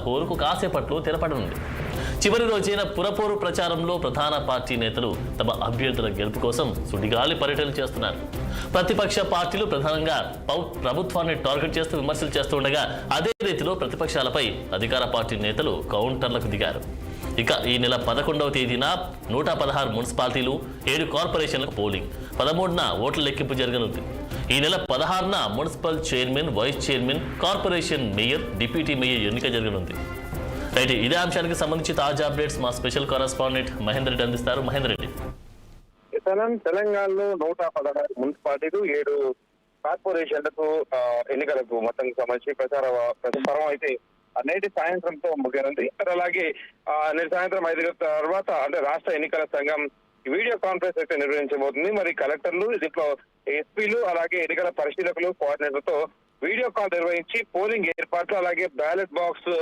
హోరుకు కాసేపట్లో తెరపడనుంది. చివరి రోజైన పురపోరు ప్రచారంలో ప్రధాన పార్టీ నేతలు తమ అభ్యర్థుల గెలుపు కోసం సుడిగాలి పర్యటనలు చేస్తున్నారు. ప్రతిపక్ష పార్టీలు ప్రధానంగా ప్రభుత్వాన్ని టార్గెట్ చేస్తూ విమర్శలు చేస్తూ ఉండగా, అదే రీతిలో ప్రతిపక్షాలపై అధికార పార్టీ నేతలు కౌంటర్లకు దిగారు. ఇక ఈ నెల 11వ తేదీన 116 మున్సిపాలిటీలు, 7 కార్పొరేషన్లకు పోలింగ్, 13న ఓట్ల లెక్కింపు జరగనుంది. ఈ నెల 16న municipal chairman, vice chairman, corporation mayor, deputy mayor ఎన్నిక జరగనుంది. రైట్, ఇదే అంశానికి సంబంధించి తాజా అప్డేట్స్ మా స్పెషల్ కరెస్పాండెంట్ మహేందర్ రెడ్డి అందిస్తారు. మహేందర్ రెడ్డి. తెలంగాణలో 116 మున్సిపాలిటీలు, 7 కార్పొరేషన్లకు ఎన్నికలకు మొత్తానికి సంబంధించి ప్రచారం అయితే నేటి సాయంత్రంతో ముగియనుంది. అలాగే నేటి సాయంత్రం 5 గంటల తర్వాత అంటే రాష్ట్ర ఎన్నికల సంఘం వీడియో కాన్ఫరెన్స్ అయితే నిర్వహించబోతుంది. మరి కలెక్టర్లు, దీంట్లో ఎస్పీలు, అలాగే ఎన్నికల పరిశీలకులు, కోఆర్డినేటర్లతో వీడియో కాల్ నిర్వహించి పోలింగ్ ఏర్పాట్లు, అలాగే బ్యాలెట్ బాక్స్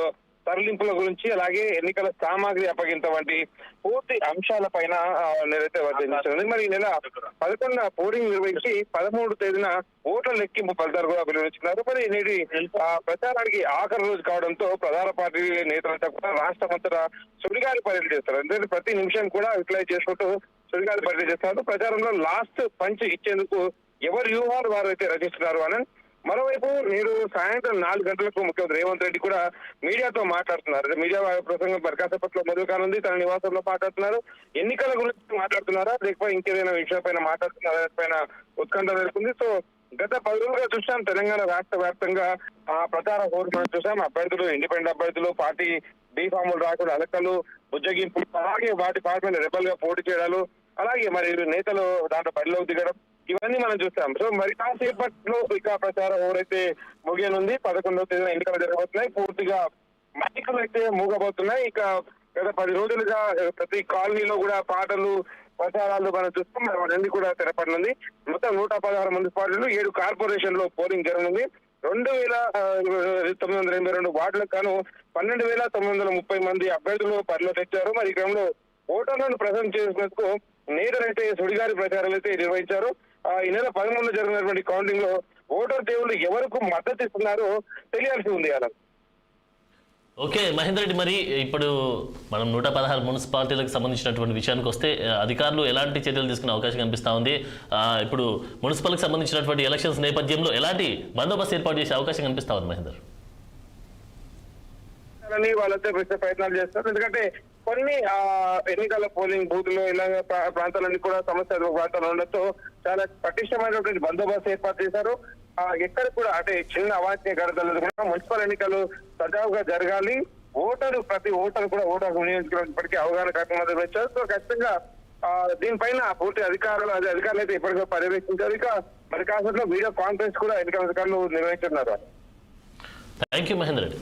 తరలింపుల గురించి, అలాగే ఎన్నికల సామాగ్రి అప్పగింత వంటి పూర్తి అంశాలపైన నేనైతే వర్తించింది. మరి ఈ నెల 11న పోలింగ్ నిర్వహించి 13వ తేదీన ఓట్ల లెక్కింపు ఫలితాలు కూడా వెలువరించుకున్నారు. మరి నేటి ప్రచారానికి ఆఖరి రోజు కావడంతో ప్రధాన పార్టీ నేతలంతా కూడా రాష్ట్రమంతటా సుడిగాలి పర్యటన చేస్తారు. అంటే ప్రతి నిమిషం కూడా యూటిలైజ్ చేసుకుంటూ సుడిగాలి పర్యటన చేస్తున్నారు. ప్రచారంలో లాస్ట్ పంచ్ ఇచ్చేందుకు ఎవరి వ్యూహాలు వారు అయితే రచిస్తున్నారు అని. మరోవైపు నేడు సాయంత్రం 4 గంటలకు ముఖ్యమంత్రి రేవంత్ రెడ్డి కూడా మీడియాతో మాట్లాడుతున్నారు. మీడియా ప్రసంగం బరకాసేపట్లో మొదలు కానుంది. తన నివాసంలో మాట్లాడుతున్నారు. ఎన్నికల గురించి మాట్లాడుతున్నారా, లేకపోతే ఇంకేదైనా విషయంపైన మాట్లాడుతున్నారా పైన ఉత్కంఠ నెలకొంది. సో గత 10 రోజులుగా చూసాం తెలంగాణ రాష్ట్ర వ్యాప్తంగా ప్రచార హోరు మనం చూసాం. అభ్యర్థులు, ఇండిపెండెంట్ అభ్యర్థులు, పార్టీ బీఫాములు రాకుండా అలకలు, బుజ్జగింపులు, అలాగే వాటి పార్టీ రెబల్ గా పోటీ చేయడాలు, అలాగే మరి నేతలు దాంట్లో బరిలోకి దిగడం, ఇవన్నీ మనం చూస్తాం. సో మరి కాసేపట్లో ఇక ప్రచారం ఎవరైతే ముగియనుంది. 11వ తేదీన ఎన్నికలు జరగబోతున్నాయి. పూర్తిగా మైకులు అయితే మూగబోతున్నాయి. ఇక గత 10 రోజులుగా ప్రతి కాలనీలో కూడా పాటలు, ప్రచారాలు మనం చూస్తాం. అవన్నీ కూడా తెరపడనుంది. మొత్తం 116 మున్సిపాలిటీలు, 7 కార్పొరేషన్ లో పోలింగ్ జరగనుంది. 2982 వార్డులకు గాను 12,930 మంది అభ్యర్థులు పరిలో తెచ్చారు. మరి ఈ క్రమంలో ఓటర్లను ప్రసన్న చేసేందుకు నేతలైతే సుడిగారి ప్రచారాలు అయితే నిర్వహించారు. ఈ నెల 13న జరిగినటువంటి కౌంటింగ్ లో ఓటర్ దేవుళ్ళు ఎవరికి మద్దతు ఇస్తున్నారో తెలియాల్సి ఉంది. అలా ఓకే మహేందర్ రెడ్డి, మరి ఇప్పుడు మనం 116 మున్సిపాలిటీలకు సంబంధించినటువంటి విషయానికి వస్తే అధికారులు ఎలాంటి చర్యలు తీసుకునే అవకాశం కనిపిస్తా ఉంది? ఇప్పుడు మున్సిపల్కి సంబంధించినటువంటి ఎలక్షన్స్ నేపథ్యంలో ఎలాంటి బందోబస్తు ఏర్పాటు చేసే అవకాశం కనిపిస్తా ఉంది మహేందర్? వాళ్ళైతే ప్రయత్నాలు చేస్తారు. ఎందుకంటే కొన్ని ఎన్నికల పోలింగ్ బూత్లో ఇలాగ ప్రాంతాలన్నీ కూడా సమస్యాత్మక ప్రాంతాలు ఉండడంతో చాలా పటిష్టమైనటువంటి బందోబస్తు ఏర్పాటు చేశారు. ఎక్కడ కూడా అంటే చిన్న అవాంఛనీయ ఘటనలు కూడా మున్సిపల్ ఎన్నికలు సజావుగా జరగాలి, ప్రతి ఓటరు కూడా ఓటర్ వినియోగించుకున్నప్పటికీ అవగాహన కార్యక్రమాలు నిర్వహించారు. సో ఖచ్చితంగా దీనిపైన పూర్తి అధికారులు అయితే ఇప్పటికీ పర్యవేక్షించారు. ఇక మరి కాసేపులో వీడియో కాన్ఫరెన్స్ కూడా ఎన్నికల అధికారులు నిర్వహించున్నారు. Thank you Mahender Reddy.